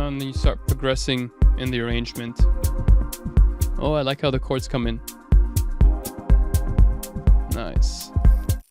And then you start progressing in the arrangement. Oh, I like how the chords come in. Nice.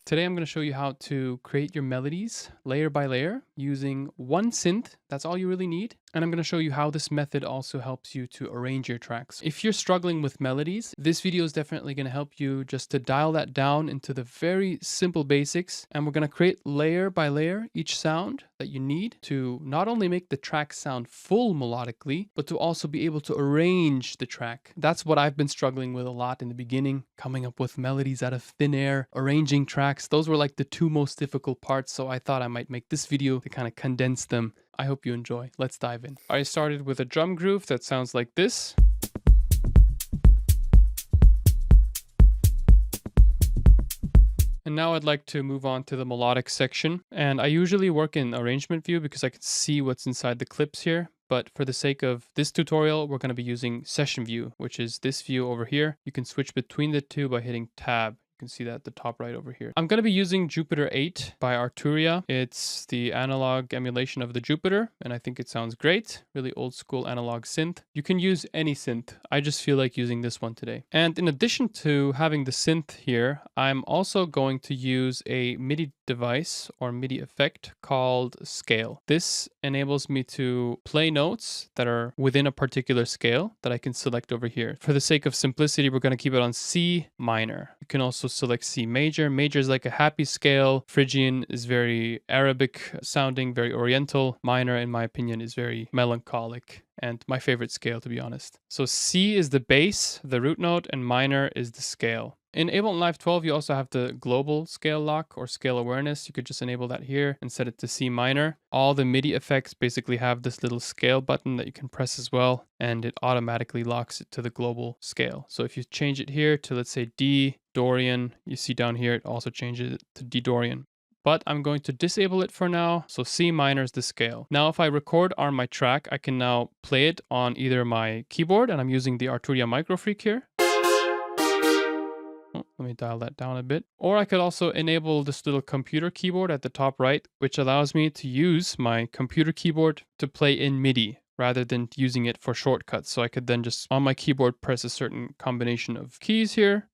Today I'm going to show you how to create your melodies layer by layer using one synth. That's all you really need. And I'm going to show you how this method also helps you to arrange your tracks. If you're struggling with melodies, this video is definitely going to help you just to dial that down into the very simple basics. And we're going to create layer by layer each sound that you need to not only make the track sound full melodically, but to also be able to arrange the track. That's what I've been struggling with a lot in the beginning, coming up with melodies out of thin air, arranging tracks. Those were like the two most difficult parts. So I thought I might make this video to kind of condense them. I hope you enjoy. Let's dive in. I started with a drum groove that sounds like this. And now I'd like to move on to the melodic section. And I usually work in arrangement view because I can see what's inside the clips here. But for the sake of this tutorial, we're going to be using session view, which is this view over here. You can switch between the two by hitting tab. You can see that at the top right over here. I'm going to be using Jupiter 8 by Arturia. It's the analog emulation of the Jupiter, and I think it sounds great. Really old school analog synth. You can use any synth. I just feel like using this one today. And in addition to having the synth here, I'm also going to use a MIDI device or MIDI effect called scale. This enables me to play notes that are within a particular scale that I can select over here. For the sake of simplicity, we're going to keep it on C minor. You can also select C major. Major is like a happy scale. Phrygian is very Arabic sounding, very oriental. Minor, in my opinion, is very melancholic and my favorite scale, to be honest. So C is the bass, the root note, and minor is the scale. In Ableton Live 12, you also have the global scale lock or scale awareness. You could just enable that here and set it to C minor. All the MIDI effects basically have this little scale button that you can press as well, and it automatically locks it to the global scale. So if you change it here to, let's say, D Dorian, you see down here, it also changes it to D Dorian. But I'm going to disable it for now. So C minor is the scale. Now, if I record on my track, I can now play it on either my keyboard, and I'm using the Arturia Microfreak here. Let me dial that down a bit. Or I could also enable this little computer keyboard at the top right, which allows me to use my computer keyboard to play in MIDI rather than using it for shortcuts. So I could then just on my keyboard press a certain combination of keys here.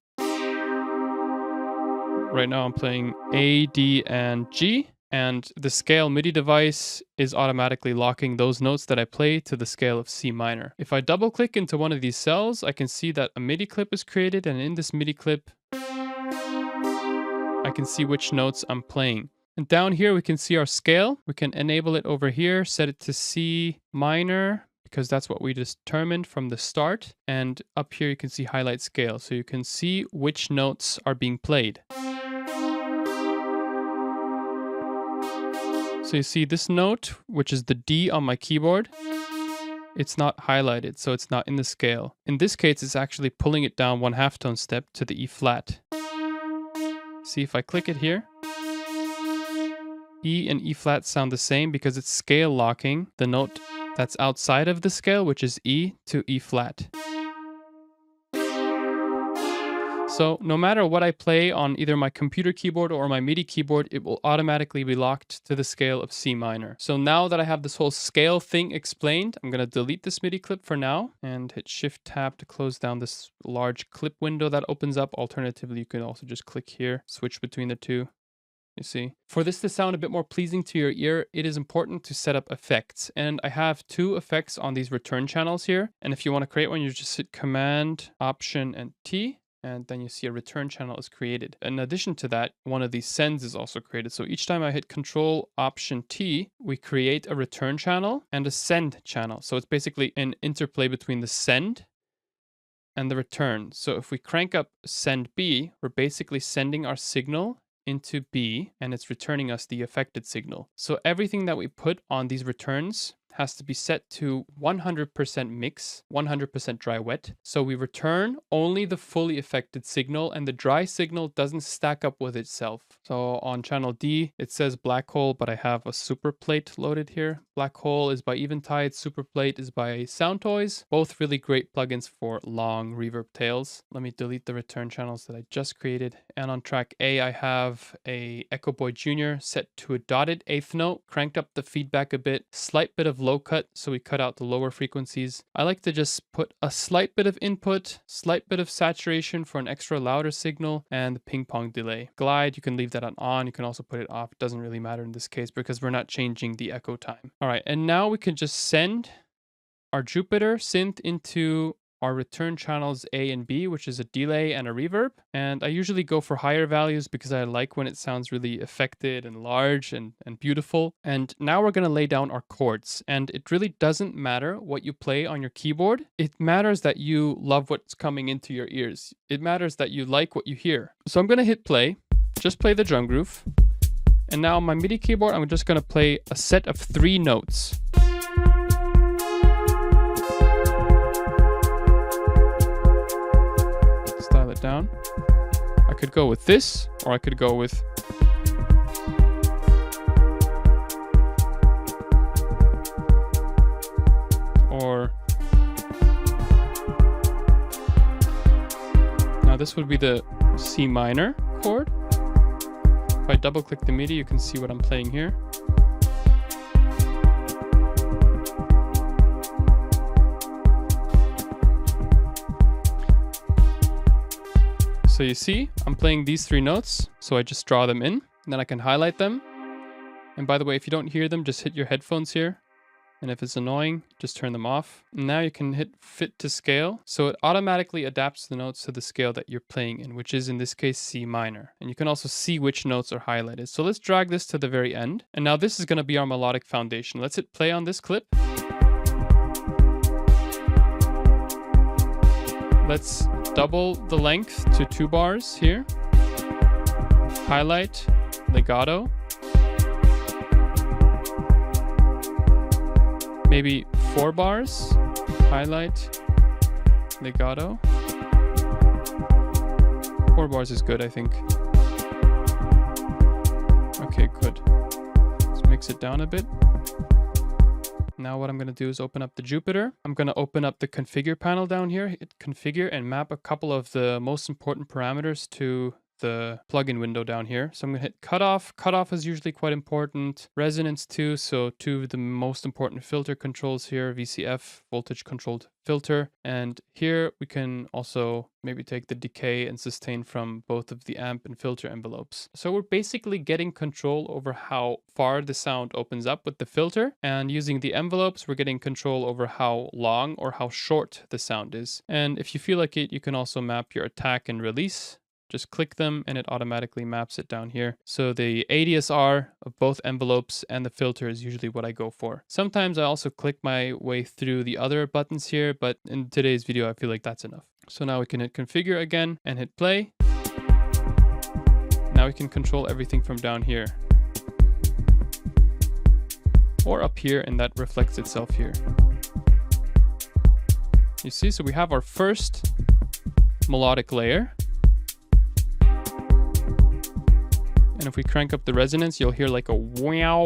Right now I'm playing A, D, and G. And the scale MIDI device is automatically locking those notes that I play to the scale of C minor. If I double click into one of these cells, I can see that a MIDI clip is created. And in this MIDI clip, I can see which notes I'm playing. And down here, we can see our scale. We can enable it over here, set it to C minor, because that's what we determined from the start. And up here, you can see highlight scale. So you can see which notes are being played. So you see this note, which is the D on my keyboard, it's not highlighted, so it's not in the scale. In this case, it's actually pulling it down 1/2 tone step to the E flat. See if I click it here. E and E flat sound the same because it's scale locking the note that's outside of the scale, which is E, to E flat. So no matter what I play on either my computer keyboard or my MIDI keyboard, it will automatically be locked to the scale of C minor. So now that I have this whole scale thing explained, I'm going to delete this MIDI clip for now and hit Shift Tab to close down this large clip window that opens up. Alternatively, you can also just click here, switch between the two. You see, for this to sound a bit more pleasing to your ear, it is important to set up effects. And I have 2 effects on these return channels here. And if you want to create one, you just hit Command, Option, and T. And then you see a return channel is created. In addition to that, one of these sends is also created. So each time I hit Control Option T, we create a return channel and a send channel. So it's basically an interplay between the send and the return. So if we crank up send B, we're basically sending our signal into B and it's returning us the affected signal. So everything that we put on these returns has to be set to 100% mix, 100% dry wet. So we return only the fully affected signal and the dry signal doesn't stack up with itself. So on channel D, it says Black Hole, but I have a super plate loaded here. Black Hole is by Eventide, Super Plate is by Sound Toys. Both really great plugins for long reverb tails. Let me delete the return channels that I just created. And on track A, I have a Echo Boy Jr. set to a dotted 8th note, cranked up the feedback a bit, slight bit of low cut, so we cut out the lower frequencies. I like to just put a slight bit of input, slight bit of saturation for an extra louder signal, and the ping pong delay. Glide, you can leave that on. You can also put it off. It doesn't really matter in this case because we're not changing the echo time. All right, and now we can just send our Jupiter synth into our return channels A and B, which is a delay and a reverb. And I usually go for higher values because I like when it sounds really affected and large and beautiful. And now we're going to lay down our chords. And it really doesn't matter what you play on your keyboard. It matters that you love what's coming into your ears. It matters that you like what you hear. So I'm going to hit play, just play the drum groove. And now on my MIDI keyboard, I'm just going to play a set of 3 notes. It down. I could go with this, or I could go with now this would be the C minor chord. If I double click the MIDI, you can see what I'm playing here. So you see, I'm playing these 3 notes, so I just draw them in, and then I can highlight them. And by the way, if you don't hear them, just hit your headphones here. And if it's annoying, just turn them off. And now you can hit fit to scale. So it automatically adapts the notes to the scale that you're playing in, which is in this case C minor. And you can also see which notes are highlighted. So let's drag this to the very end. And now this is going to be our melodic foundation. Let's hit play on this clip. Let's double the length to 2 bars here. Highlight, legato. Maybe 4 bars. Highlight, legato. 4 bars is good, I think. Okay, good. Let's mix it down a bit. Now what I'm going to do is open up the Jupiter. I'm going to open up the configure panel down here, hit configure, and map a couple of the most important parameters to the plugin window down here. So I'm going to hit cutoff. Cutoff is usually quite important. Resonance too. So 2 of the most important filter controls here, VCF, voltage controlled filter. And here we can also maybe take the decay and sustain from both of the amp and filter envelopes. So we're basically getting control over how far the sound opens up with the filter. And using the envelopes, we're getting control over how long or how short the sound is. And if you feel like it, you can also map your attack and release. Just click them and it automatically maps it down here. So the ADSR of both envelopes and the filter is usually what I go for. Sometimes I also click my way through the other buttons here, but in today's video, I feel like that's enough. So now we can hit configure again and hit play. Now we can control everything from down here. Or up here, and that reflects itself here. You see, so we have our first melodic layer. And if we crank up the resonance, you'll hear like a wow,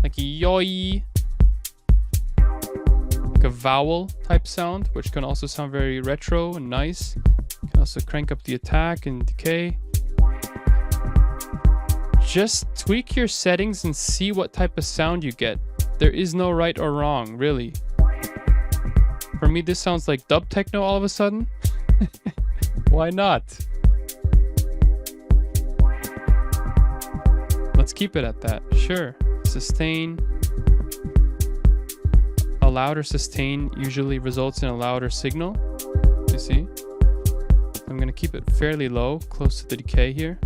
like a yoy, like a vowel type sound, which can also sound very retro and nice. You can also crank up the attack and decay. Just tweak your settings and see what type of sound you get. There is no right or wrong, really. For me, this sounds like dub techno all of a sudden. Why not? Let's keep it at that. Sure. Sustain. A louder sustain usually results in a louder signal. You see? I'm going to keep it fairly low, close to the decay here.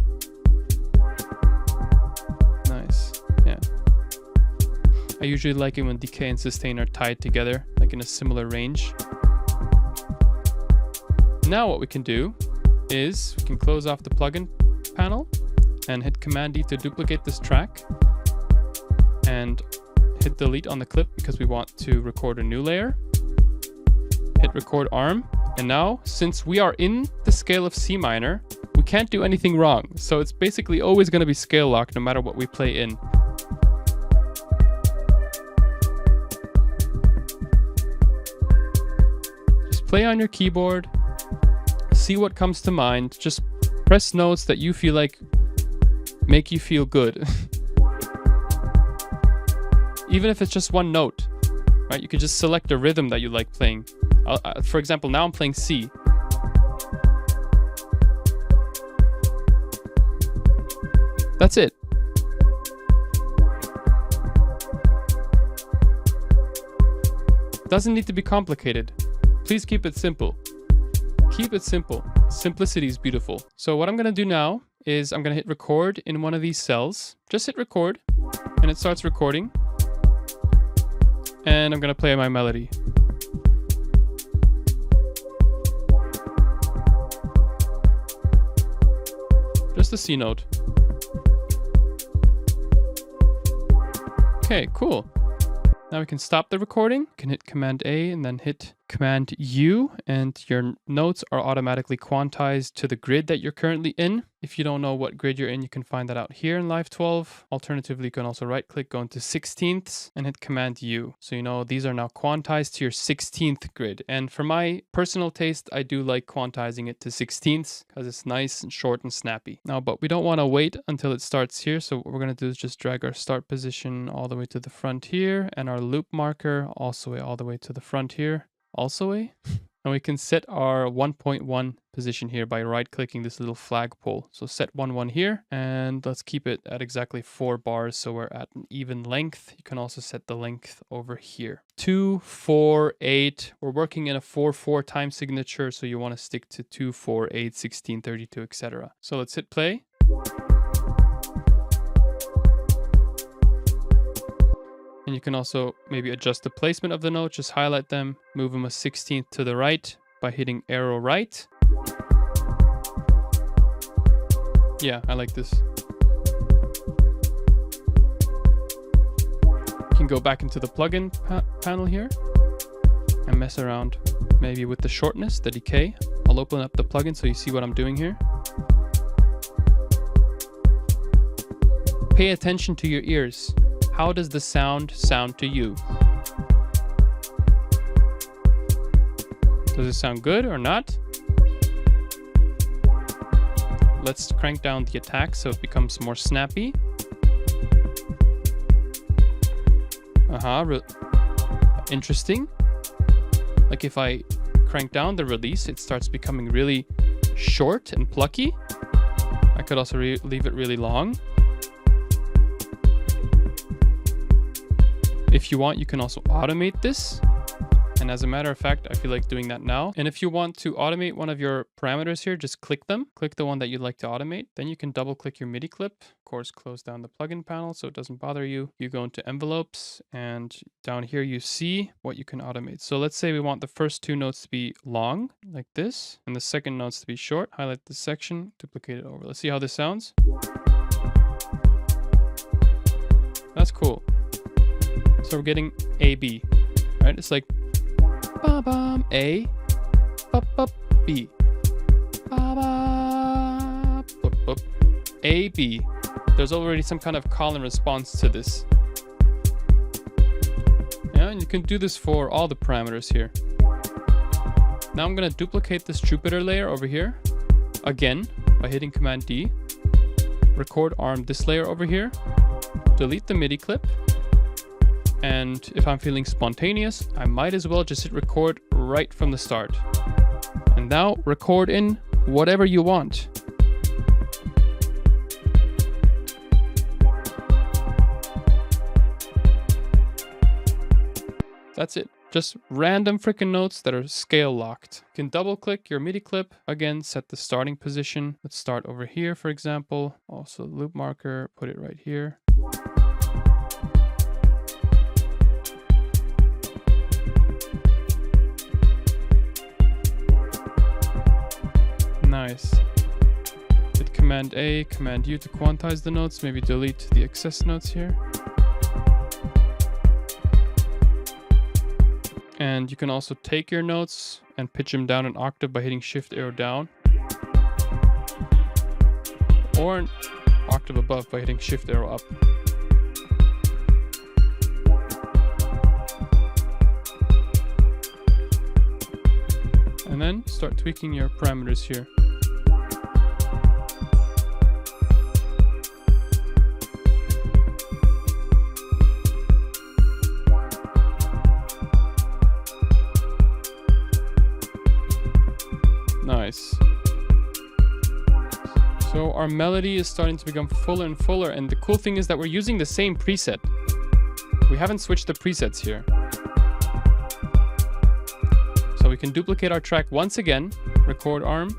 Nice. Yeah. I usually like it when decay and sustain are tied together, like in a similar range. Now what we can do is we can close off the plugin panel and hit Command D to duplicate this track and hit delete on the clip because we want to record a new layer. Hit record arm. And now, since we are in the scale of C minor, we can't do anything wrong. So it's basically always going to be scale locked no matter what we play in. Just play on your keyboard, see what comes to mind. Just press notes that you feel like make you feel good. Even if it's just one note, right? You could just select a rhythm that you like playing. For example, now I'm playing C. That's it. Doesn't need to be complicated. Please keep it simple. Keep it simple. Simplicity is beautiful. So what I'm gonna do now is I'm gonna hit record in one of these cells. Just hit record and it starts recording. And I'm gonna play my melody. Just a C note. Okay, cool. Now we can stop the recording. You can hit Command A and then hit Command U, and your notes are automatically quantized to the grid that you're currently in. If you don't know what grid you're in, you can find that out here in Live 12. Alternatively, you can also right click, go into 16ths and hit Command U. So you know these are now quantized to your 16th grid. And for my personal taste, I do like quantizing it to 16ths because it's nice and short and snappy. Now, but we don't want to wait until it starts here. So what we're going to do is just drag our start position all the way to the front here and our loop marker also all the way to the front here. Also and we can set our 1.1 position here by right clicking this little flagpole. So set 1.1 here and let's keep it at exactly 4 bars so we're at an even length. You can also set the length over here. 2, 4, 8. We're working in a 4/4 time signature, so you want to stick to 2, 4, 8, 16, 32, etc. So let's hit play. And you can also maybe adjust the placement of the notes, just highlight them, move them a 16th to the right by hitting arrow right. Yeah, I like this. You can go back into the plugin panel here and mess around maybe with the shortness, the decay. I'll open up the plugin so you see what I'm doing here. Pay attention to your ears. How does the sound to you? Does it sound good or not? Let's crank down the attack so it becomes more snappy. Interesting. Like if I crank down the release, it starts becoming really short and plucky. I could also leave it really long. If you want, you can also automate this. And as a matter of fact, I feel like doing that now. And if you want to automate one of your parameters here, just click them. Click the one that you'd like to automate. Then you can double click your MIDI clip. Of course, close down the plugin panel so it doesn't bother you. You go into envelopes and down here you see what you can automate. So let's say we want the first 2 notes to be long like this and the second notes to be short. Highlight this section, duplicate it over. Let's see how this sounds. That's cool. So we're getting A, B, right? It's like ba-bam, A, ba-ba, B, ba-ba, ba-ba, A, B. There's already some kind of call and response to this. Yeah, and you can do this for all the parameters here. Now I'm going to duplicate this Jupiter layer over here again by hitting Command D. Record arm this layer over here. Delete the MIDI clip. And if I'm feeling spontaneous, I might as well just hit record right from the start. And now record in whatever you want. That's it. Just random freaking notes that are scale locked. You can double click your MIDI clip. Again, set the starting position. Let's start over here, for example. Also loop marker, put it right here. Nice. Hit Command A, Command U to quantize the notes, maybe delete the excess notes here. And you can also take your notes and pitch them down an octave by hitting Shift arrow down. Or an octave above by hitting Shift arrow up. And then start tweaking your parameters here. So our melody is starting to become fuller and fuller, and the cool thing is that we're using the same preset. We haven't switched the presets here. So we can duplicate our track once again, record arm,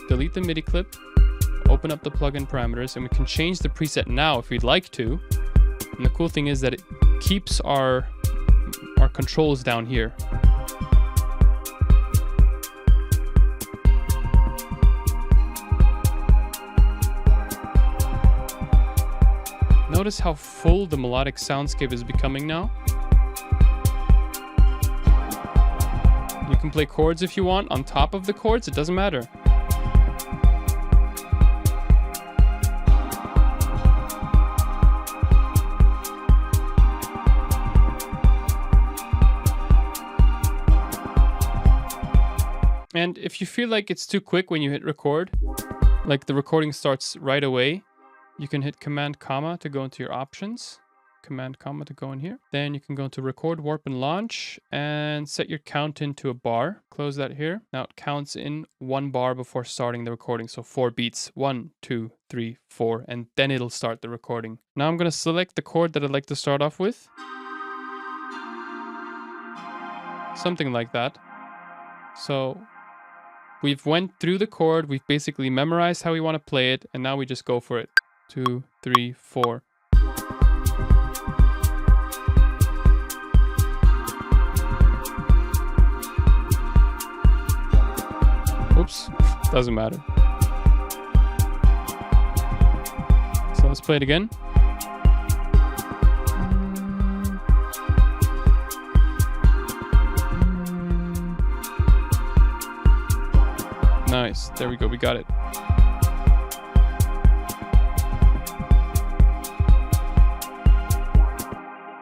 delete the MIDI clip, open up the plugin parameters, and we can change the preset now if we'd like to. And the cool thing is that it keeps our controls down here. Notice how full the melodic soundscape is becoming now. You can play chords if you want on top of the chords, it doesn't matter. And if you feel like it's too quick when you hit record, like the recording starts right away, you can hit Command comma to go into your options. Command comma to go in here. Then you can go into record, warp, and launch and set your count into a bar. Close that here. Now it counts in 1 bar before starting the recording. So 4 beats, 1, 2, 3, 4, and then it'll start the recording. Now I'm going to select the chord that I'd like to start off with. Something like that. So we've went through the chord, we've basically memorized how we want to play it, and now we just go for it. 2, 3, 4. Oops, doesn't matter. So let's play it again. Nice, there we go, we got it.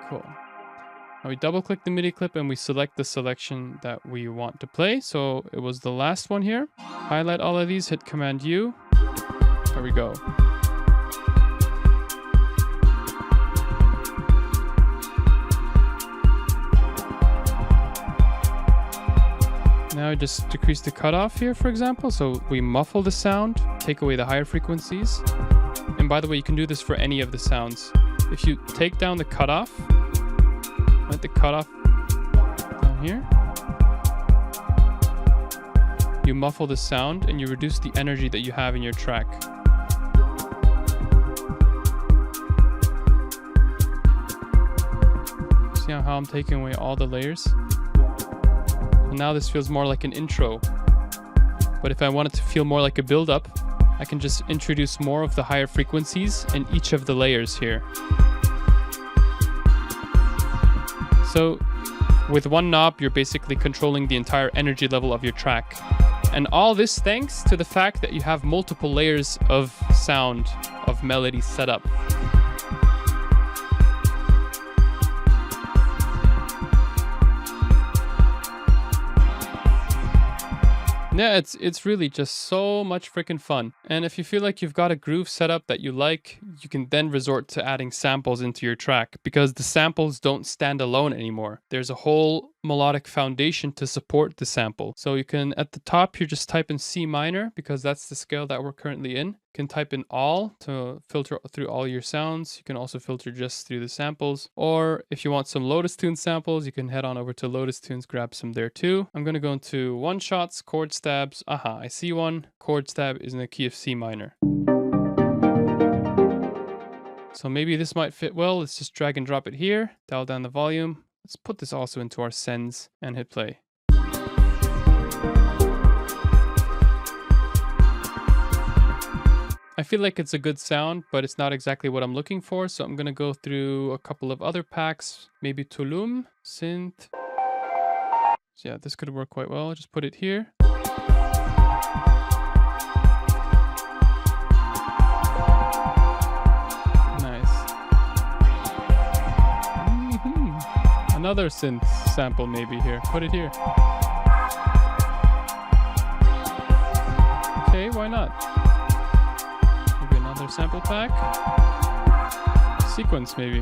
Cool. Now we double click the MIDI clip and we select the selection that we want to play. So it was the last one here. Highlight all of these, hit Command U. There we go. Now just decrease the cutoff here, for example. So we muffle the sound, take away the higher frequencies. And by the way, you can do this for any of the sounds. If you take down the cutoff, let the cutoff down here, you muffle the sound and you reduce the energy that you have in your track. See how I'm taking away all the layers? Now this feels more like an intro. But if I want it to feel more like a build-up, I can just introduce more of the higher frequencies in each of the layers here. So with one knob, you're basically controlling the entire energy level of your track. And all this thanks to the fact that you have multiple layers of sound, of melody set up. Yeah, it's really just so much freaking fun. And if you feel like you've got a groove set up that you like, you can then resort to adding samples into your track because the samples don't stand alone anymore. There's a whole melodic foundation to support the sample. So you can, at the top, you just type in C minor because that's the scale that we're currently in. You can type in all to filter through all your sounds. You can also filter just through the samples. Or if you want some Lotus Tunes samples, you can head on over to Lotus Tunes, grab some there too. I'm going to go into one shots, chord stabs. Aha, I see one. Chord stab is in the key of C minor. So maybe this might fit well. Let's just drag and drop it here. Dial down the volume. Let's put this also into our sends and hit play. I feel like it's a good sound, but it's not exactly what I'm looking for. So I'm going to go through a couple of other packs. Maybe Tulum, synth. So yeah, this could work quite well. Just put it here. Another synth sample maybe here. Put it here. Okay, why not? Maybe another sample pack. Sequence maybe.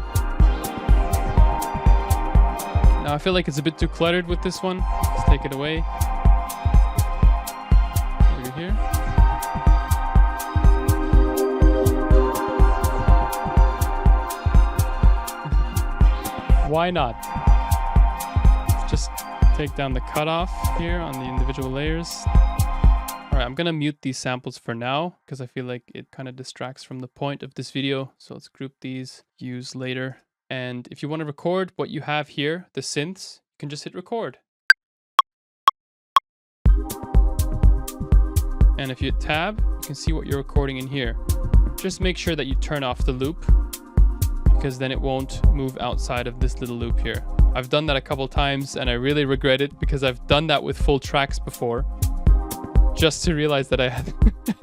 Now I feel like it's a bit too cluttered with this one. Let's take it away. Maybe here. Why not? Just take down the cutoff here on the individual layers. All right, I'm gonna mute these samples for now because I feel like it kind of distracts from the point of this video. So let's group these, use later. And if you want to record what you have here, the synths, you can just hit record. And if you hit tab, you can see what you're recording in here. Just make sure that you turn off the loop because then it won't move outside of this little loop here. I've done that a couple times and I really regret it because I've done that with full tracks before just to realize that I had,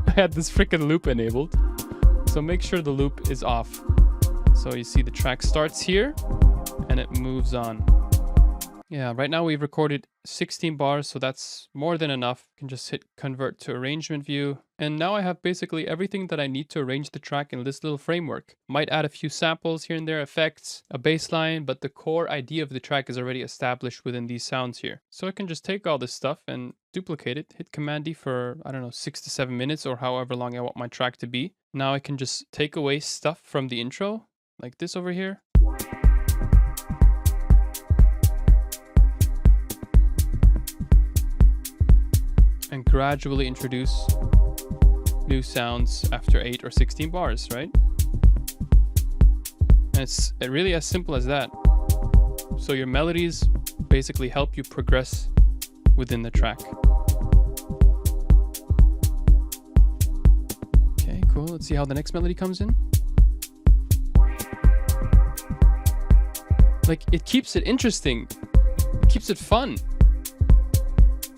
I had this freaking loop enabled. So make sure the loop is off. So you see the track starts here and it moves on. Yeah, right now we've recorded 16 bars, so that's more than enough. You can just hit convert to arrangement view. And now I have basically everything that I need to arrange the track in this little framework. Might add a few samples here and there, effects, a bass line, but the core idea of the track is already established within these sounds here. So I can just take all this stuff and duplicate it, hit Command D for, I don't know, 6 to 7 minutes or however long I want my track to be. Now I can just take away stuff from the intro, like this over here. And gradually introduce new sounds after 8 or 16 bars, right? And it's really as simple as that. So your melodies basically help you progress within the track. Okay, cool. Let's see how the next melody comes in. Like, it keeps it interesting. It keeps it fun.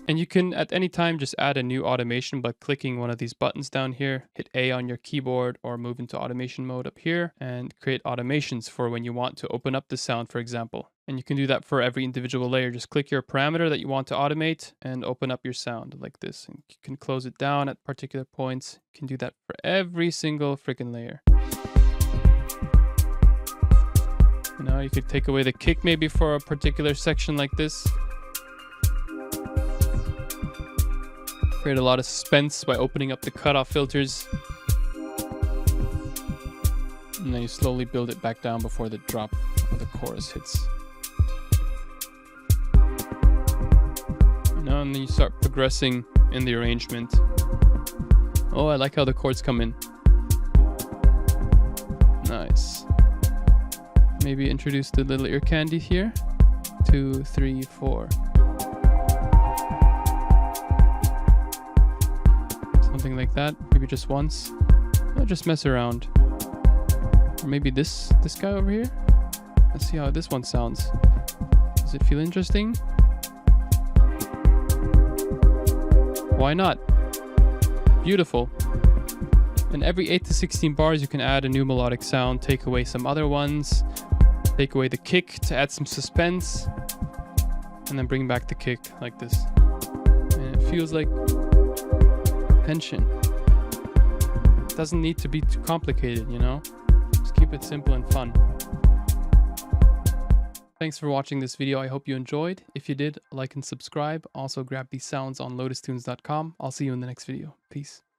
And you can at any time just add a new automation by clicking one of these buttons down here. Hit A on your keyboard or move into automation mode up here and create automations for when you want to open up the sound, for example. And you can do that for every individual layer. Just click your parameter that you want to automate and open up your sound like this. And you can close it down at particular points. You can do that for every single freaking layer. You know, you could take away the kick maybe for a particular section like this. Create a lot of suspense by opening up the cutoff filters. And then you slowly build it back down before the drop or the chorus hits. You know, and then you start progressing in the arrangement. Oh, I like how the chords come in. Nice. Maybe introduce the little ear candy here. 2, 3, 4. Something like that, maybe just once. I'll just mess around. Or maybe this guy over here. Let's see how this one sounds. Does it feel interesting? Why not? Beautiful. And every 8 to 16 bars you can add a new melodic sound, take away some other ones, take away the kick to add some suspense, and then bring back the kick like this. And it feels like tension. It doesn't need to be too complicated, you know? Just keep it simple and fun. Thanks for watching this video. I hope you enjoyed. If you did, like and subscribe. Also grab these sounds on lotustunes.com. I'll see you in the next video. Peace.